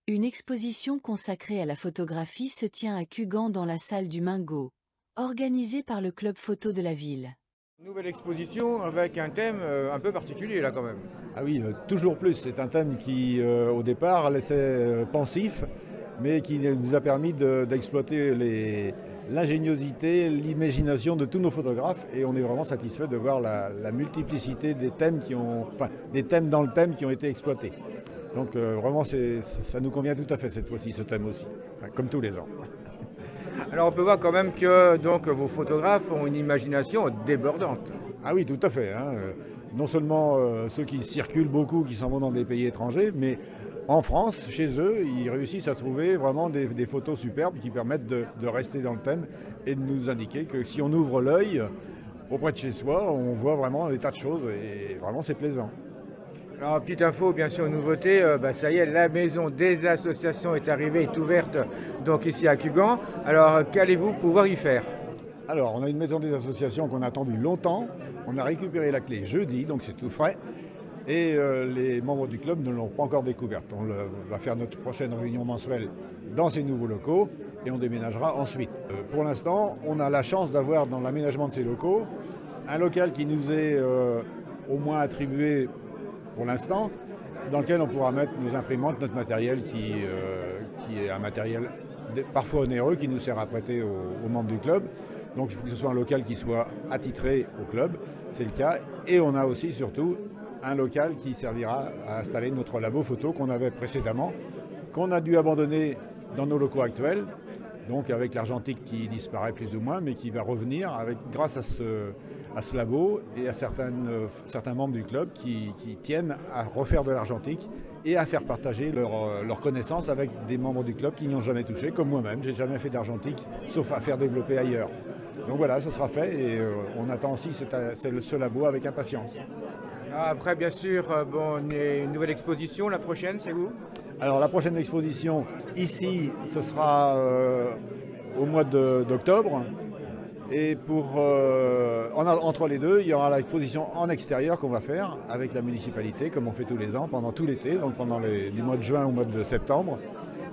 Une exposition consacrée à la photographie se tient à Cugand dans la salle du Mingo, organisée par le club photo de la ville. Nouvelle exposition avec un thème un peu particulier là quand même. Ah oui, toujours plus. C'est un thème qui, au départ, laissait pensif, mais qui nous a permis d'exploiter l'ingéniosité, l'imagination de tous nos photographes. Et on est vraiment satisfait de voir la multiplicité des thèmes des thèmes dans le thème qui ont été exploités. Donc vraiment, ça nous convient tout à fait cette fois-ci, ce thème aussi, enfin, comme tous les ans. Alors on peut voir quand même que donc, vos photographes ont une imagination débordante. Ah oui, tout à fait, hein. Non seulement ceux qui circulent beaucoup, qui s'en vont dans des pays étrangers, mais en France, chez eux, ils réussissent à trouver vraiment des photos superbes qui permettent de rester dans le thème et de nous indiquer que si on ouvre l'œil auprès de chez soi, on voit vraiment des tas de choses et vraiment c'est plaisant. Alors petite info, bien sûr, nouveauté, ça y est, la maison des associations est arrivée, est ouverte donc ici à Cugand. Alors qu'allez-vous pouvoir y faire? Alors, on a une maison des associations qu'on a attendue longtemps. On a récupéré la clé jeudi, donc c'est tout frais. Et les membres du club ne l'ont pas encore découverte. Va faire notre prochaine réunion mensuelle dans ces nouveaux locaux et on déménagera ensuite. Pour l'instant, on a la chance d'avoir dans l'aménagement de ces locaux un local qui nous est au moins attribué pour l'instant, dans lequel on pourra mettre nos imprimantes, notre matériel qui est un matériel parfois onéreux qui nous sert à prêter aux membres du club. Donc il faut que ce soit un local qui soit attitré au club, c'est le cas. Et on a aussi surtout un local qui servira à installer notre labo photo qu'on avait précédemment, qu'on a dû abandonner dans nos locaux actuels, donc avec l'argentique qui disparaît plus ou moins, mais qui va revenir grâce à ce labo et à certains membres du club qui tiennent à refaire de l'argentique et à faire partager leurs connaissances avec des membres du club qui n'y ont jamais touché, comme moi-même. J'ai jamais fait d'argentique, sauf à faire développer ailleurs. Donc voilà, ce sera fait et on attend aussi ce labo avec impatience. Après, bien sûr, une nouvelle exposition, la prochaine, c'est où? Alors la prochaine exposition, ici, ce sera au mois d'octobre. Et entre les deux, il y aura l'exposition en extérieur qu'on va faire avec la municipalité, comme on fait tous les ans, pendant tout l'été, donc du mois de juin au mois de septembre,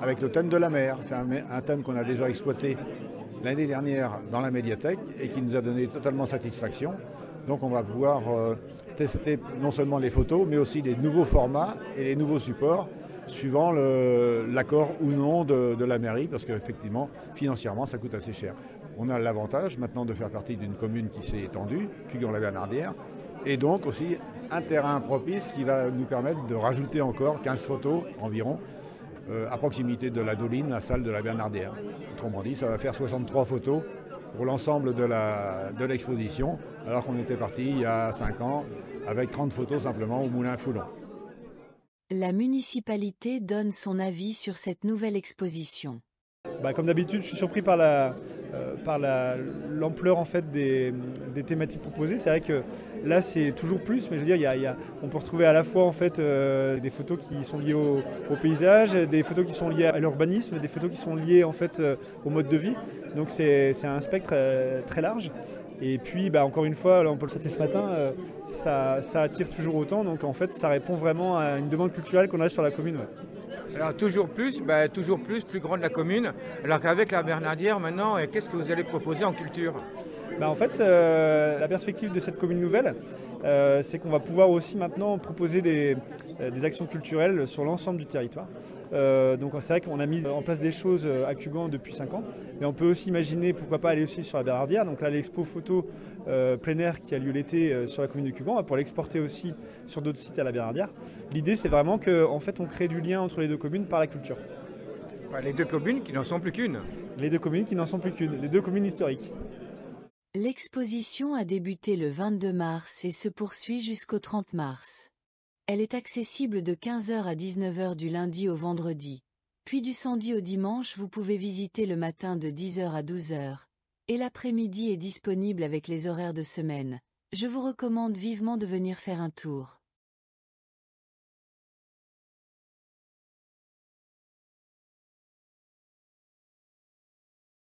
avec le thème de la mer. C'est un thème qu'on a déjà exploité l'année dernière dans la médiathèque et qui nous a donné totalement satisfaction. Donc on va pouvoir tester non seulement les photos, mais aussi les nouveaux formats et les nouveaux supports, suivant l'accord ou non de la mairie, parce qu'effectivement, financièrement, ça coûte assez cher. On a l'avantage maintenant de faire partie d'une commune qui s'est étendue, Cugand-la-Bernardière, et donc aussi un terrain propice qui va nous permettre de rajouter encore 15 photos environ à proximité de la Doline, la salle de la Bernardière. Autrement dit, ça va faire 63 photos pour l'ensemble de l'exposition, alors qu'on était parti il y a 5 ans avec 30 photos simplement au Moulin Foulon. La municipalité donne son avis sur cette nouvelle exposition. Comme d'habitude, je suis surpris par l'ampleur en fait des thématiques proposées. C'est vrai que là, c'est toujours plus, mais je veux dire, on peut retrouver à la fois en fait des photos qui sont liées au paysage, des photos qui sont liées à l'urbanisme, des photos qui sont liées en fait au mode de vie. Donc c'est un spectre très large. Et puis, encore une fois, là, on peut le citer ce matin, ça attire toujours autant. Donc en fait, ça répond vraiment à une demande culturelle qu'on a sur la commune. Ouais. Alors toujours plus, plus grande la commune. Alors qu'avec la Bernardière maintenant, qu'est-ce que vous allez proposer en culture? En fait, la perspective de cette commune nouvelle, c'est qu'on va pouvoir aussi maintenant proposer des actions culturelles sur l'ensemble du territoire. Donc c'est vrai qu'on a mis en place des choses à Cugand depuis 5 ans, mais on peut aussi imaginer pourquoi pas aller aussi sur la Bernardière. Donc là, l'expo photo plein air qui a lieu l'été sur la commune de Cugand, pour l'exporter aussi sur d'autres sites à la Bernardière. L'idée, c'est vraiment qu'en fait, on crée du lien entre les deux communes par la culture. Les deux communes qui n'en sont plus qu'une. Les deux communes qui n'en sont plus qu'une, les deux communes historiques. L'exposition a débuté le 22 mars et se poursuit jusqu'au 30 mars. Elle est accessible de 15 h à 19 h du lundi au vendredi. Puis du samedi au dimanche, vous pouvez visiter le matin de 10 h à 12 h. Et l'après-midi est disponible avec les horaires de semaine. Je vous recommande vivement de venir faire un tour.